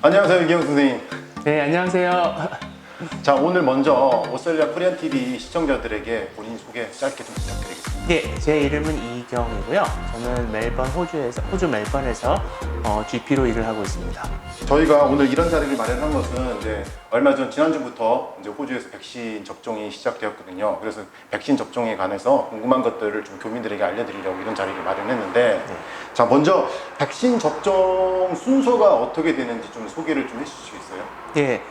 안녕하세요, 이기영 선생님. 네, 안녕하세요. 자, 오늘 먼저 오스트레일리아 코리안 TV 시청자들에게 본인 소개 짧게 좀 부탁드리겠습니다. 네, 제 이름은 이경이고요. 저는 호주 멜번에서 GP로 일을 하고 있습니다. 저희가 오늘 이런 자리를 마련한 것은 이제 얼마 전 지난주부터 이제 호주에서 백신 접종이 시작되었거든요. 그래서 백신 접종에 관해서 궁금한 것들을 좀 교민들에게 알려드리려고 이런 자리를 마련했는데, 네. 자, 먼저 백신 접종 순서가 어떻게 되는지 좀 소개를 좀 해주시겠어요? 예,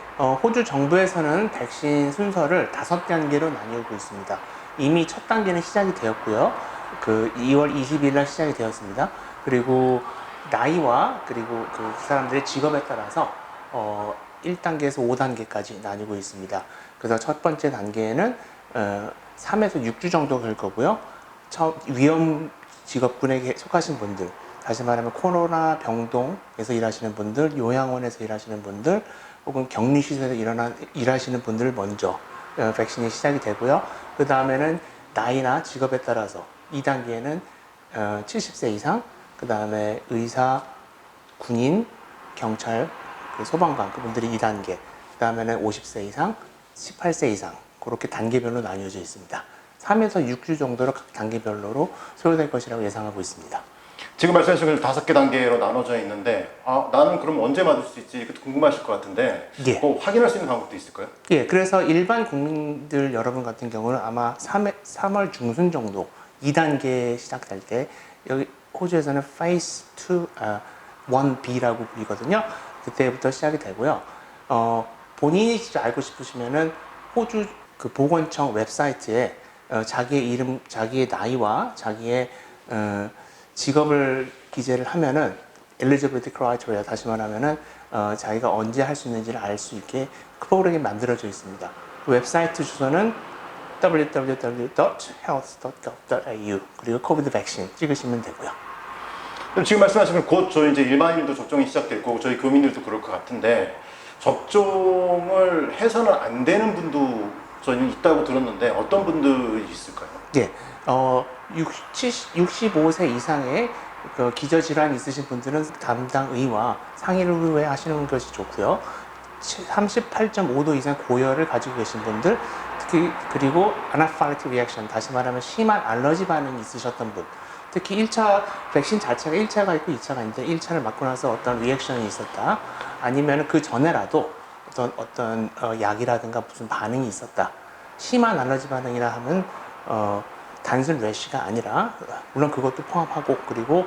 호주 정부에서는 백신 순서를 5단계로 나누고 있습니다. 이미 첫 단계는 시작이 되었고요. 그 2월 20일 날 시작이 되었습니다. 그리고 나이와 그리고 그 사람들의 직업에 따라서 1단계에서 5단계까지 나뉘고 있습니다. 그래서 첫 번째 단계에는 3에서 6주 정도 걸 거고요. 위험 직업군에 속하신 분들, 다시 말하면 코로나 병동에서 일하시는 분들, 요양원에서 일하시는 분들, 혹은 격리시설에서 일하시는 분들 먼저 백신이 시작이 되고요. 그 다음에는 나이나 직업에 따라서 2단계에는 70세 이상, 그 다음에 의사, 군인, 경찰, 소방관 그분들이 2단계, 그 다음에는 50세 이상, 18세 이상 그렇게 단계별로 나뉘어져 있습니다. 3에서 6주 정도로 각 단계별로 소요될 것이라고 예상하고 있습니다. 지금 말씀하신 5개 단계로 나눠져 있는데, 나는 그럼 언제 맞을 수 있지? 이것도 궁금하실 것 같은데, 예. 확인할 수 있는 방법도 있을까요? 예, 그래서 일반 국민들 여러분 같은 경우는 아마 3월 중순 정도 2단계 시작될 때, 여기 호주에서는 Phase 1B라고 불리거든요. 그때부터 시작이 되고요. 본인이 직접 알고 싶으시면은 호주 그 보건청 웹사이트에 자기의 이름, 자기의 나이와 자기의 직업을 기재를 하면은 eligibility criteria, 다시 말하면은 자기가 언제 할 수 있는지를 알 수 있게 그 프로그램이 만들어져 있습니다. 그 웹사이트 주소는 www.health.gov.au 그리고 코비드 백신 찍으시면 되고요. 그럼 지금 말씀하시면 곧 저희 이제 일반인들도 접종이 시작될 거고 저희 교민들도 그럴 것 같은데, 접종을 해서는 안 되는 분도 저는 있다고 들었는데 어떤 분들이 있을까요? 예, 65세 이상의 그 기저질환 있으신 분들은 담당 의와 상의를 후에 하시는 것이 좋고요. 38.5도 이상 고열을 가지고 계신 분들, 특히 그리고 아나필락틱 리액션, 다시 말하면 심한 알러지 반응이 있으셨던 분, 특히 1차 백신 자체가 1차가 있고 2차가 있는데 1차를 맞고 나서 어떤 리액션이 있었다, 아니면 그 전에라도 어떤 약이라든가 무슨 반응이 있었다, 심한 알러지 반응이라 하면 단순 래시가 아니라 물론 그것도 포함하고, 그리고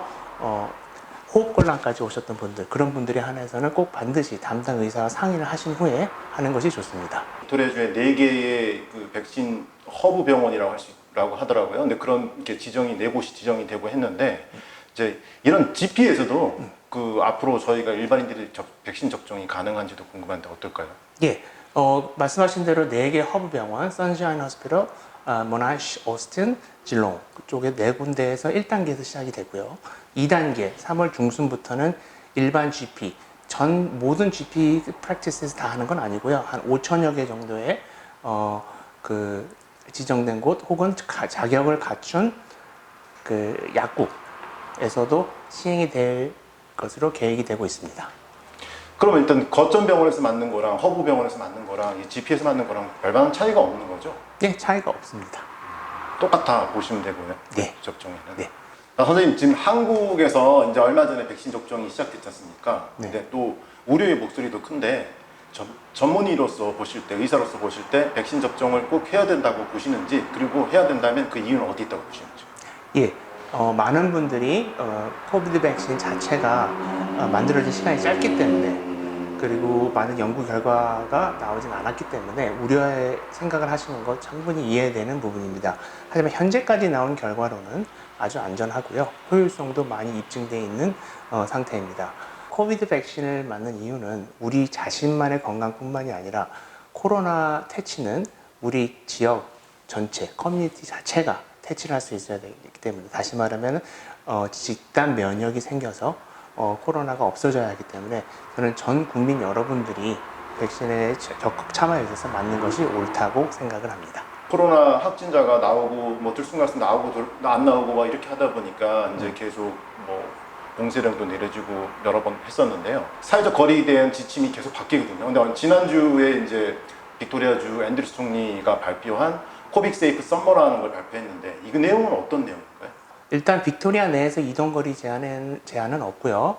호흡곤란까지 오셨던 분들, 그런 분들에 한해서는 꼭 반드시 담당 의사와 상의를 하신 후에 하는 것이 좋습니다. 빅토리아주에 4개의 그 백신 허브 병원이라고 라고 하더라고요. 근데 그런 게 지정이 4곳이 지정이 되고 했는데, 이제 이런 GP에서도 그 앞으로 저희가 일반인들이 백신 접종이 가능한지도 궁금한데 어떨까요? 예, 말씀하신 대로 4개 허브 병원, 선샤인 호스피털, 모나쉬, 오스틴, 질롱 그쪽에 4군데에서 1단계에서 시작이 되고요. 2단계, 3월 중순부터는 일반 GP, 모든 GP 프랙티스에서 다 하는 건 아니고요. 한 5천여 개 정도의 그 지정된 곳 혹은 자격을 갖춘 그 약국에서도 시행이 될 것으로 계획이 되고 있습니다. 그러면 일단 거점 병원에서 맞는 거랑 허브 병원에서 맞는 거랑 이 GP에서 맞는 거랑 별반 차이가 없는 거죠? 네, 차이가 없습니다. 똑같아 보시면 되고요. 네. 접종에는. 네. 선생님, 지금 한국에서 이제 얼마 전에 백신 접종이 시작됐지 않습니까? 네. 근데 또 우려의 목소리도 큰데, 전문의로서 보실 때, 의사로서 보실 때 백신 접종을 꼭 해야 된다고 보시는지, 그리고 해야 된다면 그 이유는 어디 있다고 보시는지. 예, 많은 분들이 코비드 백신 자체가 만들어진 시간이 짧기 때문에, 그리고 많은 연구 결과가 나오진 않았기 때문에 우려의 생각을 하시는 것 충분히 이해되는 부분입니다. 하지만 현재까지 나온 결과로는 아주 안전하고요, 효율성도 많이 입증되어 있는 상태입니다. 코비드 백신을 맞는 이유는 우리 자신만의 건강뿐만이 아니라 코로나 퇴치는 우리 지역 전체, 커뮤니티 자체가 퇴치를 할 수 있어야 되기 때문에, 다시 말하면 집단 면역이 생겨서 코로나가 없어져야 하기 때문에 저는 전 국민 여러분들이 백신에 적극 참여해 주셔서 맞는 것이 옳다고 생각을 합니다. 코로나 확진자가 나오고 뭐 들쑥날쑥 나오고 안 나오고 막 이렇게 하다 보니까 이제 계속 뭐 봉쇄령도 내려지고 여러 번 했었는데요. 사회적 거리에 대한 지침이 계속 바뀌거든요. 근데 지난주에 이제 빅토리아주 앤드루스 총리가 발표한 코빅 세이프 썸머라는 걸 발표했는데 이 내용은 어떤 내용일까요? 일단 빅토리아 내에서 이동거리 제한은 없고요.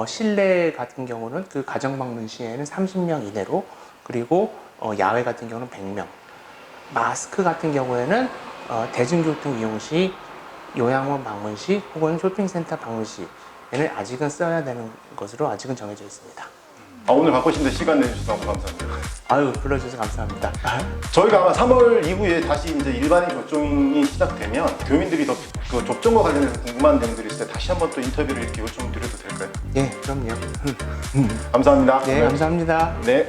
실내 같은 경우는 그 가정 방문 시에는 30명 이내로, 그리고 야외 같은 경우는 100명. 마스크 같은 경우에는 대중교통 이용 시, 요양원 방문 시, 혹은 쇼핑센터 방문 시에는 아직은 써야 되는 것으로 아직은 정해져 있습니다. 오늘 바쁘신데 시간 내주셔서 너무 감사합니다. 아유, 불러주셔서 감사합니다. 저희가 아마 3월 이후에 다시 이제 일반인 접종이 시작되면 교민들이 더 그 접종과 관련해서 궁금한 점들이 있을 때 다시 한번 또 인터뷰를 이렇게 요청드려도 될까요? 예, 그럼요. 감사합니다. 네, 감사합니다. 네.